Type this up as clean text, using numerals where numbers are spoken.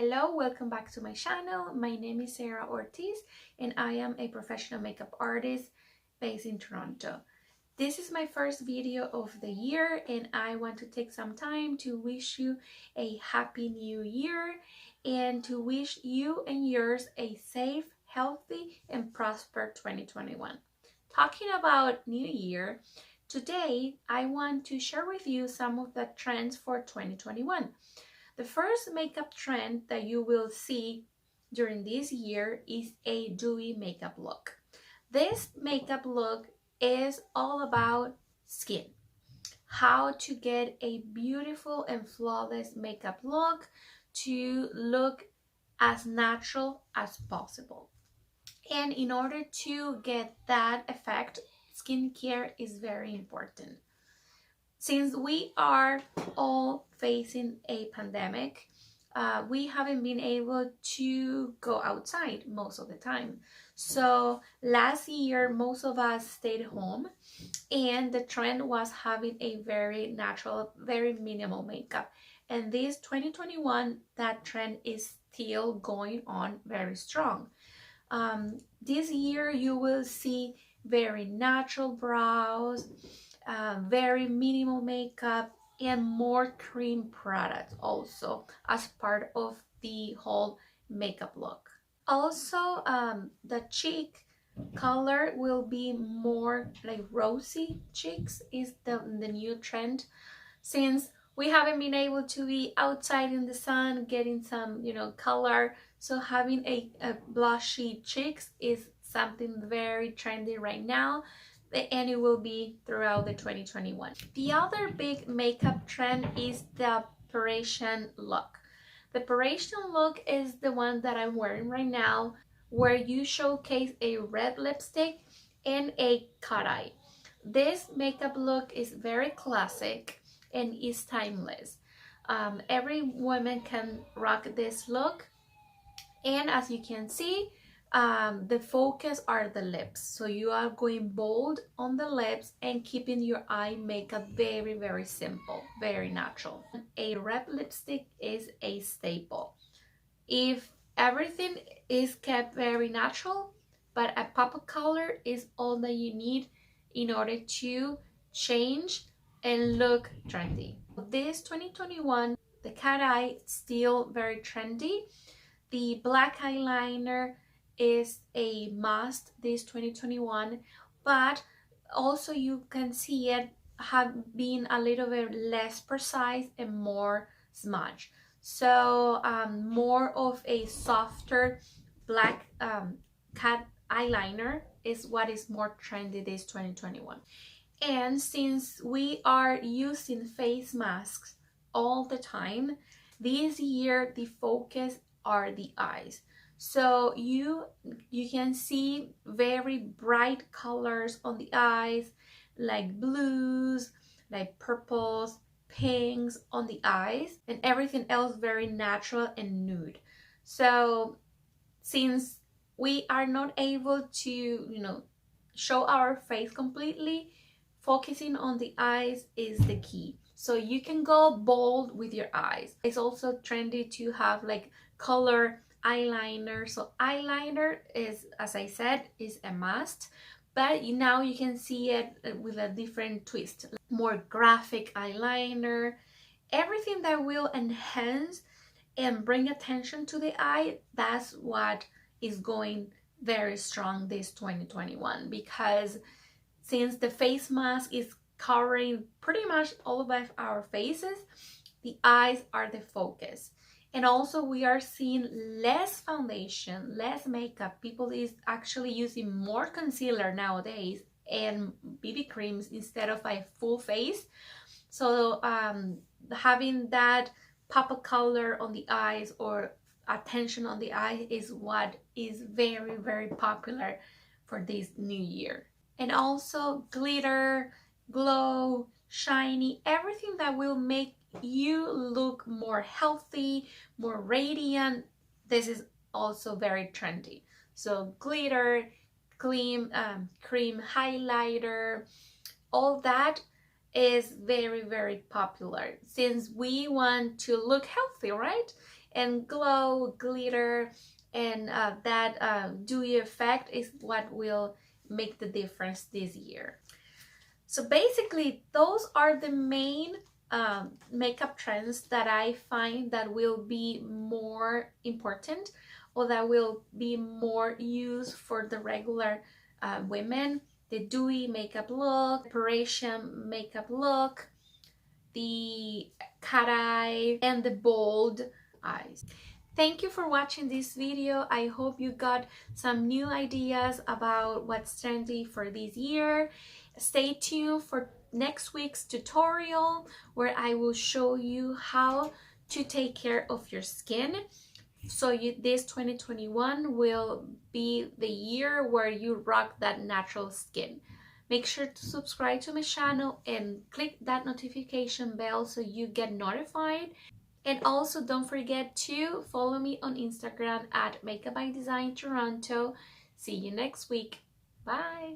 Hello, welcome back to my channel. My name is Sara Ortiz and I am a professional makeup artist based in Toronto. This is my first video of the year and I want to take some time to wish you a happy new year and to wish you and yours a safe, healthy and prosper 2021. Talking about new year, today I want to share with you some of the trends for 2021. The first makeup trend that you will see during this year is a dewy makeup look. This makeup look is all about skin. How to get a beautiful and flawless makeup look to look as natural as possible. And in order to get that effect, skincare is very important. Since we are all facing a pandemic, we haven't been able to go outside most of the time. So last year, most of us stayed home and the trend was having a very natural, very minimal makeup. And this 2021, that trend is still going on very strong. This year, you will see very natural brows, very minimal makeup and more cream products also as part of the whole makeup look. Also, the cheek color will be more like rosy cheeks is the new trend, since we haven't been able to be outside in the sun getting some color. So having a blushy cheeks is something very trendy right now, and it will be throughout the 2021. The other big makeup trend is the Parisian look. The Parisian look is the one that I'm wearing right now, where you showcase a red lipstick and a cut eye. This makeup look is very classic and is timeless. Every woman can rock this look, and as you can see, the focus are the lips, so you are going bold on the lips and keeping your eye makeup very simple, very natural. A red lipstick is a staple. If everything is kept very natural, but a pop of color is all that you need in order to change and look trendy. This 2021, the cat eye still very trendy. The black eyeliner is a must this 2021, but also you can see it have been a little bit less precise and more smudge. So more of a softer black cat eyeliner is what is more trendy this 2021. And since we are using face masks all the time, this year the focus are the eyes. So you can see very bright colors on the eyes, like blues, like purples, pinks on the eyes, and everything else very natural and nude. So since we are not able to show our face completely, focusing on the eyes is the key. So you can go bold with your eyes. It's also trendy to have like color eyeliner. So eyeliner is, as I said, is a must, but now you can see it with a different twist, more graphic eyeliner, everything that will enhance and bring attention to the eye. That's what is going very strong this 2021, because since the face mask is covering pretty much all of our faces, the eyes are the focus. And also we are seeing less foundation, less makeup. People is actually using more concealer nowadays and BB creams instead of a full face. So having that pop of color on the eyes or attention on the eye is what is very popular for this new year. And also glitter, glow, shiny, everything that will make you look more healthy, more radiant. This is also very trendy. So glitter, cream highlighter, all that is very popular, since we want to look healthy, right? and glow, glitter, and that dewy effect is what will make the difference this year. So basically, those are the main makeup trends that I find that will be more important or that will be more used for the regular women. The dewy makeup look, Parisian makeup look, the cat eye, and the bold eyes. Thank you for watching this video. I hope you got some new ideas about what's trendy for this year. Stay tuned for next week's tutorial where I will show you how to take care of your skin. So this 2021 will be the year where you rock that natural skin. Make sure to subscribe to my channel and click that notification bell so you get notified. And also don't forget to follow me on Instagram at Makeup by Design Toronto. See you next week. Bye!